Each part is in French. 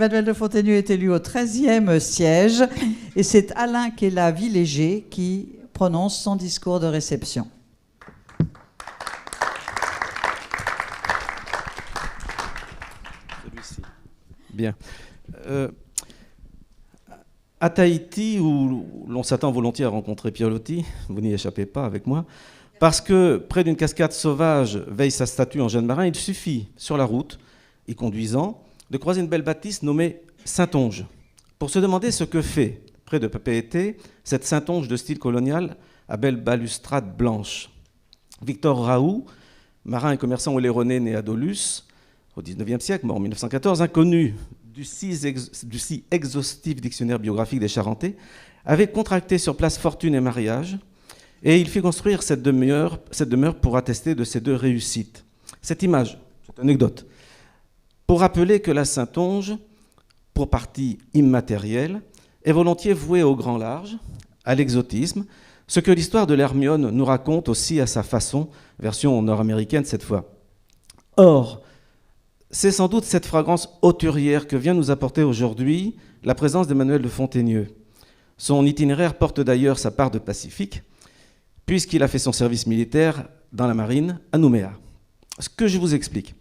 Emmanuel de Fontaigneux est élu au 13e siège et c'est Alain Quéla-Villéger qui prononce son discours de réception. Celui-ci. Bien. À Tahiti, où l'on s'attend volontiers à rencontrer Pierre Loti, vous n'y échappez pas avec moi, parce que près d'une cascade sauvage veille sa statue en jeune marin, il suffit, sur la route, y conduisant, de croiser une belle bâtisse nommée Saintonge, pour se demander ce que fait, près de Papeete, cette Saintonge de style colonial à belle balustrade blanche. Victor Raoult, marin et commerçant oléronais né à Dolusse, au XIXe siècle, mort en 1914, inconnu du si exhaustif dictionnaire biographique des Charentais, avait contracté sur place fortune et mariage, et il fit construire cette demeure pour attester de ses deux réussites. Cette image, cette anecdote, pour rappeler que la Saintonge, pour partie immatérielle, est volontiers vouée au grand large, à l'exotisme, ce que l'histoire de l'Hermione nous raconte aussi à sa façon, version nord-américaine cette fois. Or, c'est sans doute cette fragrance hauturière que vient nous apporter aujourd'hui la présence d'Emmanuel de Fontaigneux. Son itinéraire porte d'ailleurs sa part de pacifique, puisqu'il a fait son service militaire dans la marine à Nouméa. Ce que je vous explique.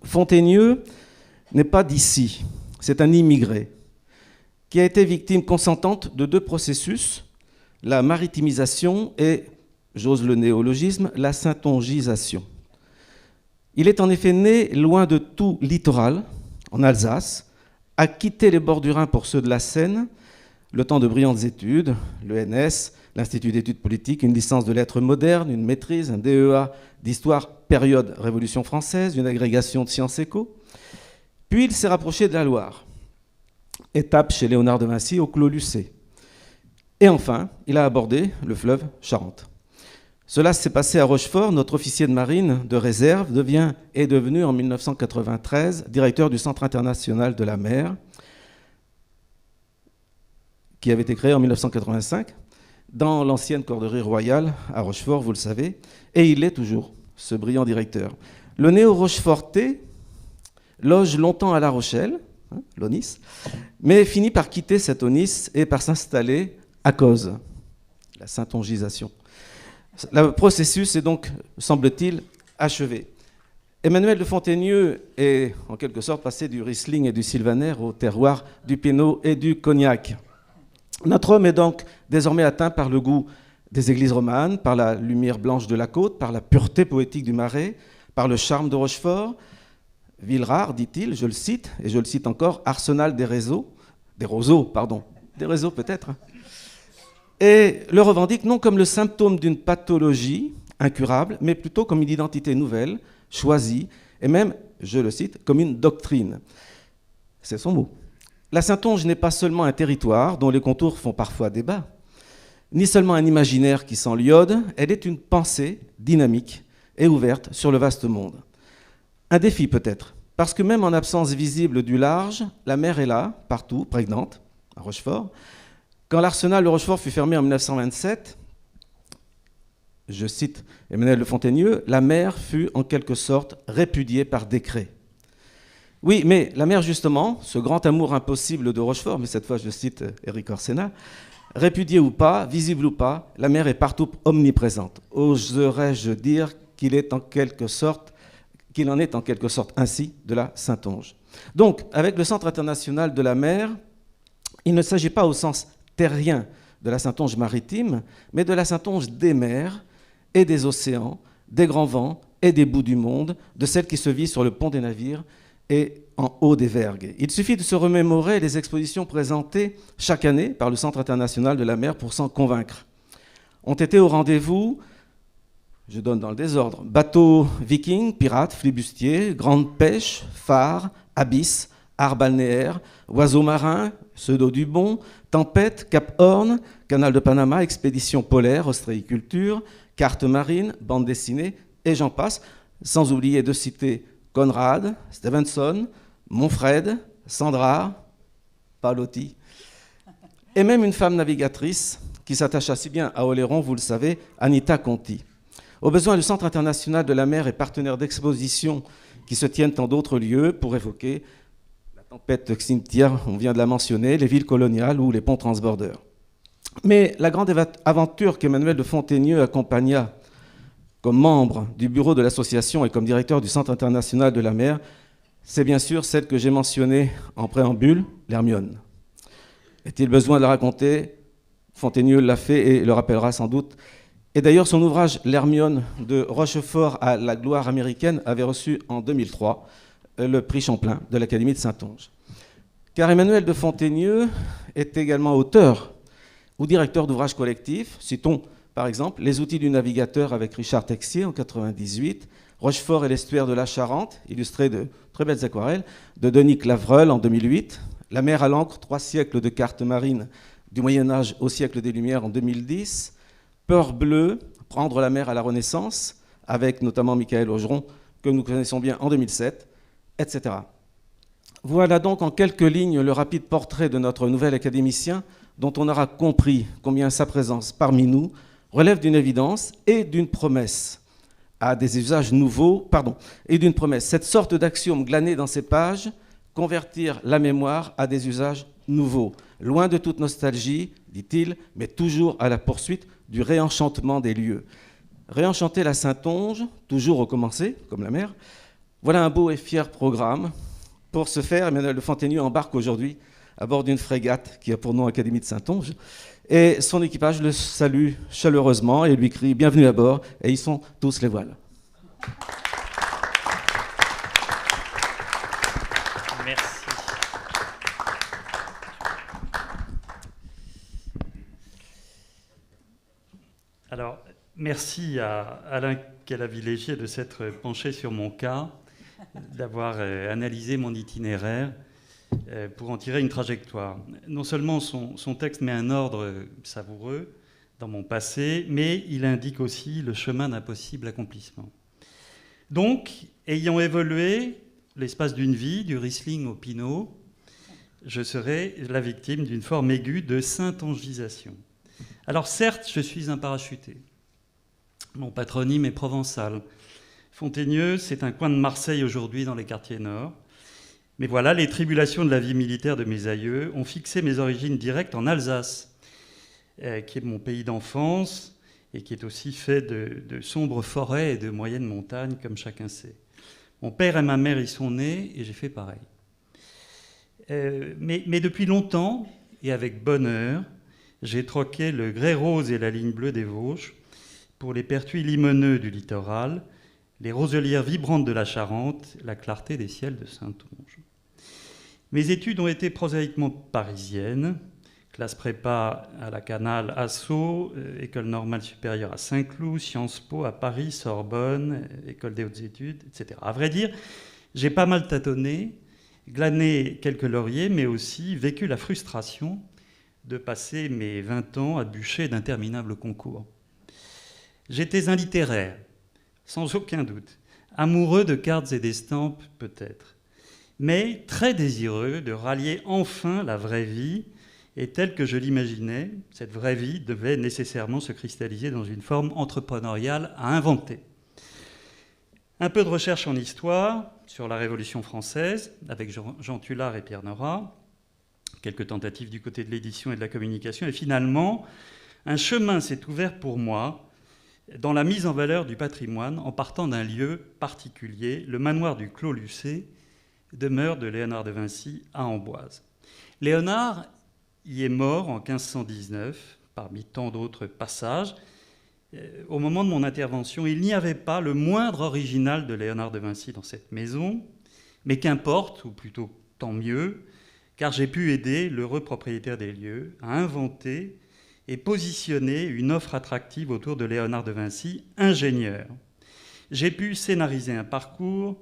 Fontaigneux n'est pas d'ici, c'est un immigré qui a été victime consentante de deux processus, la maritimisation et, j'ose le néologisme, la saintongisation. Il est en effet né loin de tout littoral, en Alsace, a quitté les bords du Rhin pour ceux de la Seine, le temps de brillantes études, l'ENS, l'Institut d'études politiques, une licence de lettres modernes, une maîtrise, un DEA d'histoire période Révolution française, une agrégation de sciences éco. Puis il s'est rapproché de la Loire, étape chez Léonard de Vinci au Clos Lucé. Et enfin, il a abordé le fleuve Charente. Cela s'est passé à Rochefort. Notre officier de marine de réserve est devenu en 1993 directeur du Centre international de la mer, qui avait été créé en 1985 dans l'ancienne corderie royale à Rochefort, vous le savez, et il est toujours ce brillant directeur. Le néo-rochefortais loge longtemps à La Rochelle, l'ONIS, mais finit par quitter cette ONIS et par s'installer à Cozes, la saintongisation. Le processus est donc, semble-t-il, achevé. Emmanuel de Fontaigneux est en quelque sorte passé du Riesling et du Sylvaner au terroir du Pinot et du Cognac. Notre homme est donc désormais atteint par le goût des églises romanes, par la lumière blanche de la côte, par la pureté poétique du Marais, par le charme de Rochefort. Ville rare, dit-il, je le cite, et je le cite encore, arsenal des réseaux peut-être, et le revendique non comme le symptôme d'une pathologie incurable, mais plutôt comme une identité nouvelle, choisie, et même, je le cite, comme une doctrine. C'est son mot. La Saintonge n'est pas seulement un territoire dont les contours font parfois débat, ni seulement un imaginaire qui sent l'iode, elle est une pensée dynamique et ouverte sur le vaste monde. Un défi peut-être, parce que même en absence visible du large, la mer est là, partout, prégnante, à Rochefort. Quand l'arsenal de Rochefort fut fermé en 1927, je cite Emmanuel de Fontaigneux, la mer fut en quelque sorte répudiée par décret. Oui, mais la mer justement, ce grand amour impossible de Rochefort, mais cette fois je cite Éric Orsena, répudiée ou pas, visible ou pas, la mer est partout omniprésente. Oserais-je dire qu'il en est en quelque sorte ainsi de la Saintonge. Donc, avec le Centre international de la mer, il ne s'agit pas au sens terrien de la Saintonge maritime, mais de la Saintonge des mers et des océans, des grands vents et des bouts du monde, de celle qui se vit sur le pont des navires et en haut des vergues. Il suffit de se remémorer les expositions présentées chaque année par le Centre international de la mer pour s'en convaincre. Ont été au rendez-vous, je donne dans le désordre, bateaux vikings, pirates, flibustiers, grandes pêches, phares, abysses, arts balnéaires, oiseaux marins, pseudo du Bon, tempête, Cap Horn, canal de Panama, expédition polaire, ostréiculture, cartes marines, bande dessinée, et j'en passe, sans oublier de citer Conrad, Stevenson, Monfred, Sandra, Palotti, et même une femme navigatrice qui s'attacha si bien à Oléron, vous le savez, Anita Conti. Au besoin, le Centre international de la mer est partenaire d'expositions qui se tiennent en d'autres lieux pour évoquer la tempête Xynthia, on vient de la mentionner, les villes coloniales ou les ponts transbordeurs. Mais la grande aventure qu'Emmanuel de Fontaigneux accompagna comme membre du bureau de l'association et comme directeur du Centre international de la mer, c'est bien sûr celle que j'ai mentionnée en préambule, l'Hermione. Est-il besoin de la raconter? Fontaigneux l'a fait et le rappellera sans doute. Et d'ailleurs, son ouvrage L'Hermione de Rochefort à la gloire américaine avait reçu en 2003 le prix Champlain de l'Académie de Saintonge. Car Emmanuel de Fontaigneux est également auteur ou directeur d'ouvrages collectifs. Citons par exemple Les outils du navigateur avec Richard Texier en 1998, Rochefort et l'estuaire de la Charente, illustré de très belles aquarelles, de Denis Clavreul en 2008, La mer à l'encre, 3 siècles de cartes marines du Moyen-Âge au siècle des Lumières en 2010, Peur bleue, Prendre la mer à la Renaissance, avec notamment Michael Augeron, que nous connaissons bien en 2007, etc. Voilà donc en quelques lignes le rapide portrait de notre nouvel académicien, dont on aura compris combien sa présence parmi nous relève d'une évidence et d'une promesse à des usages nouveaux, et d'une promesse. Cette sorte d'axiome glané dans ces pages, convertir la mémoire à des usages nouveaux, loin de toute nostalgie, dit-il, mais toujours à la poursuite du réenchantement des lieux. Réenchanter la Saintonge, toujours recommencer, comme la mer, voilà un beau et fier programme. Pour ce faire, Emmanuel de Fontaigneux embarque aujourd'hui à bord d'une frégate qui a pour nom Académie de Saintonge. Et son équipage le salue chaleureusement et lui crie « Bienvenue à bord » et ils sont tous les voiles. Merci. Alors, merci à Alain Calavillégier de s'être penché sur mon cas, d'avoir analysé mon itinéraire pour en tirer une trajectoire. Non seulement son texte met un ordre savoureux dans mon passé, mais il indique aussi le chemin d'un possible accomplissement. Donc, ayant évolué l'espace d'une vie, du Riesling au Pinot, je serai la victime d'une forme aiguë de saintongisation. Alors certes, je suis un parachuté. Mon patronyme est provençal. Fontaigneux, c'est un coin de Marseille aujourd'hui dans les quartiers nord. Mais voilà, les tribulations de la vie militaire de mes aïeux ont fixé mes origines directes en Alsace, qui est mon pays d'enfance et qui est aussi fait de sombres forêts et de moyennes montagnes, comme chacun sait. Mon père et ma mère y sont nés et j'ai fait pareil. Mais depuis longtemps, et avec bonheur, j'ai troqué le grès rose et la ligne bleue des Vosges pour les pertuis limoneux du littoral, les roselières vibrantes de la Charente, la clarté des ciels de Saintonge. Mes études ont été prosaïquement parisiennes, classe prépa à la Canale à Sceaux, école normale supérieure à Saint-Cloud, Sciences Po à Paris, Sorbonne, école des hautes études, etc. À vrai dire, j'ai pas mal tâtonné, glané quelques lauriers, mais aussi vécu la frustration de passer mes 20 ans à bûcher d'interminables concours. J'étais un littéraire, sans aucun doute, amoureux de cartes et d'estampes peut-être, mais très désireux de rallier enfin la vraie vie, et telle que je l'imaginais, cette vraie vie devait nécessairement se cristalliser dans une forme entrepreneuriale à inventer. Un peu de recherche en histoire sur la Révolution française, avec Jean Tullard et Pierre Nora, quelques tentatives du côté de l'édition et de la communication, et finalement, un chemin s'est ouvert pour moi dans la mise en valeur du patrimoine en partant d'un lieu particulier, le manoir du Clos Lucé, demeure de Léonard de Vinci à Amboise. Léonard y est mort en 1519, parmi tant d'autres passages. Au moment de mon intervention, il n'y avait pas le moindre original de Léonard de Vinci dans cette maison, mais qu'importe, ou plutôt tant mieux, car j'ai pu aider l'heureux propriétaire des lieux à inventer et positionner une offre attractive autour de Léonard de Vinci, ingénieur. J'ai pu scénariser un parcours,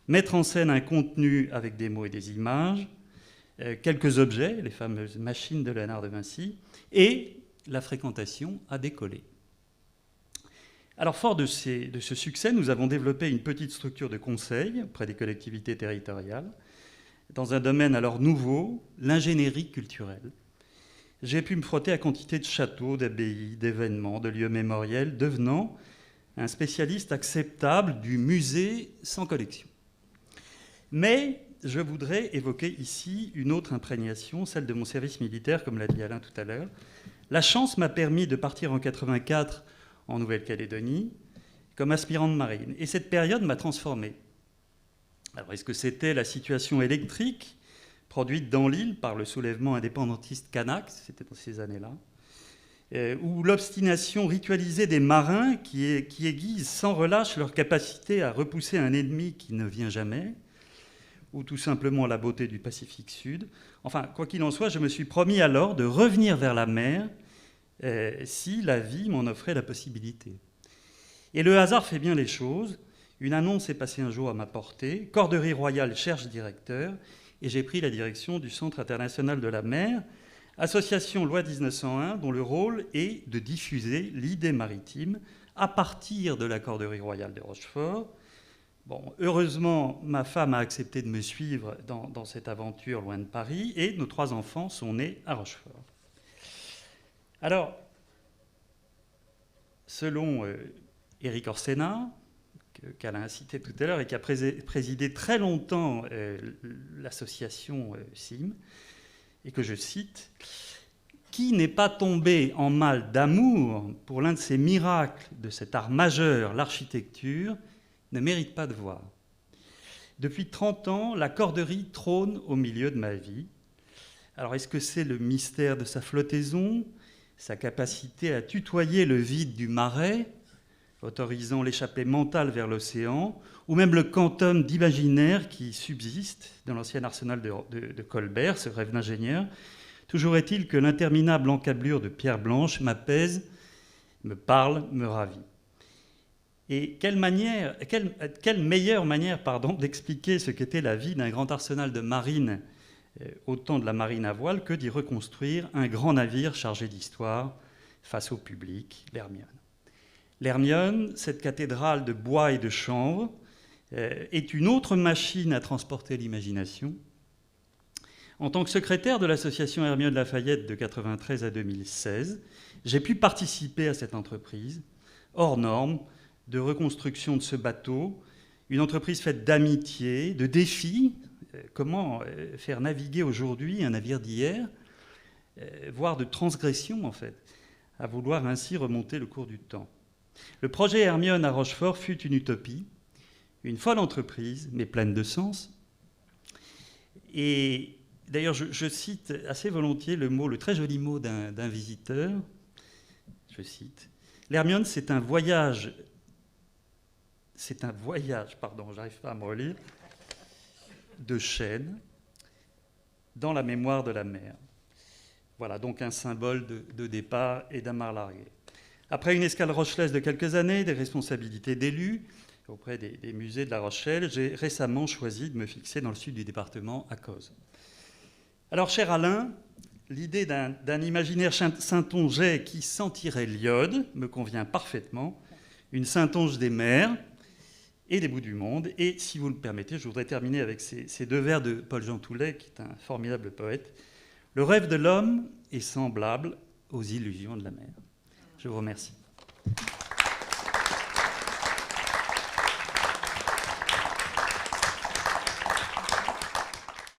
mettre en scène un contenu avec des mots et des images, quelques objets, les fameuses machines de Léonard de Vinci, et la fréquentation a décollé. Alors, fort de ce succès, nous avons développé une petite structure de conseil auprès des collectivités territoriales, dans un domaine alors nouveau, l'ingénierie culturelle. J'ai pu me frotter à quantité de châteaux, d'abbayes, d'événements, de lieux mémoriels, devenant un spécialiste acceptable du musée sans collection. Mais je voudrais évoquer ici une autre imprégnation, celle de mon service militaire, comme l'a dit Alain tout à l'heure. La chance m'a permis de partir en 1984 en Nouvelle-Calédonie comme aspirant de marine. Et cette période m'a transformé. Alors, est-ce que c'était la situation électrique produite dans l'île par le soulèvement indépendantiste kanak, c'était dans ces années-là, ou l'obstination ritualisée des marins qui aiguisent sans relâche leur capacité à repousser un ennemi qui ne vient jamais, ou tout simplement la beauté du Pacifique Sud. Enfin, quoi qu'il en soit, je me suis promis alors de revenir vers la mer si la vie m'en offrait la possibilité. Et le hasard fait bien les choses. Une annonce est passée un jour à ma portée. Corderie Royale cherche directeur, et j'ai pris la direction du Centre international de la mer, association loi 1901, dont le rôle est de diffuser l'idée maritime à partir de la Corderie Royale de Rochefort. Bon, heureusement, ma femme a accepté de me suivre dans cette aventure loin de Paris, et nos 3 enfants sont nés à Rochefort. Alors, selon Éric Orsena, qu'Alain a cité tout à l'heure et qui a présidé très longtemps l'association CIM, et que je cite, « Qui n'est pas tombé en mal d'amour pour l'un de ces miracles de cet art majeur, l'architecture, ne mérite pas de voir. Depuis 30 ans, la corderie trône au milieu de ma vie. Alors, est-ce que c'est le mystère de sa flottaison, sa capacité à tutoyer le vide du marais, autorisant l'échappée mentale vers l'océan, ou même le quantum d'imaginaire qui subsiste dans l'ancien arsenal de Colbert, ce rêve d'ingénieur? Toujours est-il que l'interminable encablure de pierre blanche m'apaise, me parle, me ravit. Et quelle meilleure manière d'expliquer ce qu'était la vie d'un grand arsenal de marine au temps de la marine à voile que d'y reconstruire un grand navire chargé d'histoire face au public, l'Hermione. L'Hermione, cette cathédrale de bois et de chanvre, est une autre machine à transporter l'imagination. En tant que secrétaire de l'association Hermione Lafayette de 1993 à 2016, j'ai pu participer à cette entreprise, hors norme, de reconstruction de ce bateau, une entreprise faite d'amitié, de défis. Comment faire naviguer aujourd'hui un navire d'hier, voire de transgression en fait, à vouloir ainsi remonter le cours du temps. Le projet Hermione à Rochefort fut une utopie, une folle entreprise, mais pleine de sens. Et d'ailleurs, je cite assez volontiers le très joli mot d'un visiteur. Je cite, « L'Hermione, c'est un voyage, j'arrive pas à me relire, de chaîne dans la mémoire de la mer. » Voilà donc un symbole de départ et d'amarre largué. Après une escale rochelaise de quelques années, des responsabilités d'élu auprès des musées de La Rochelle, j'ai récemment choisi de me fixer dans le sud du département, à Cozes. Alors, cher Alain, l'idée d'un imaginaire saintongeais qui sentirait l'iode me convient parfaitement, une Saintonge des mers et des bouts du monde. Et si vous le permettez, je voudrais terminer avec ces 2 vers de Paul-Jean Toulet, qui est un formidable poète. « Le rêve de l'homme est semblable aux illusions de la mer. » Je vous remercie.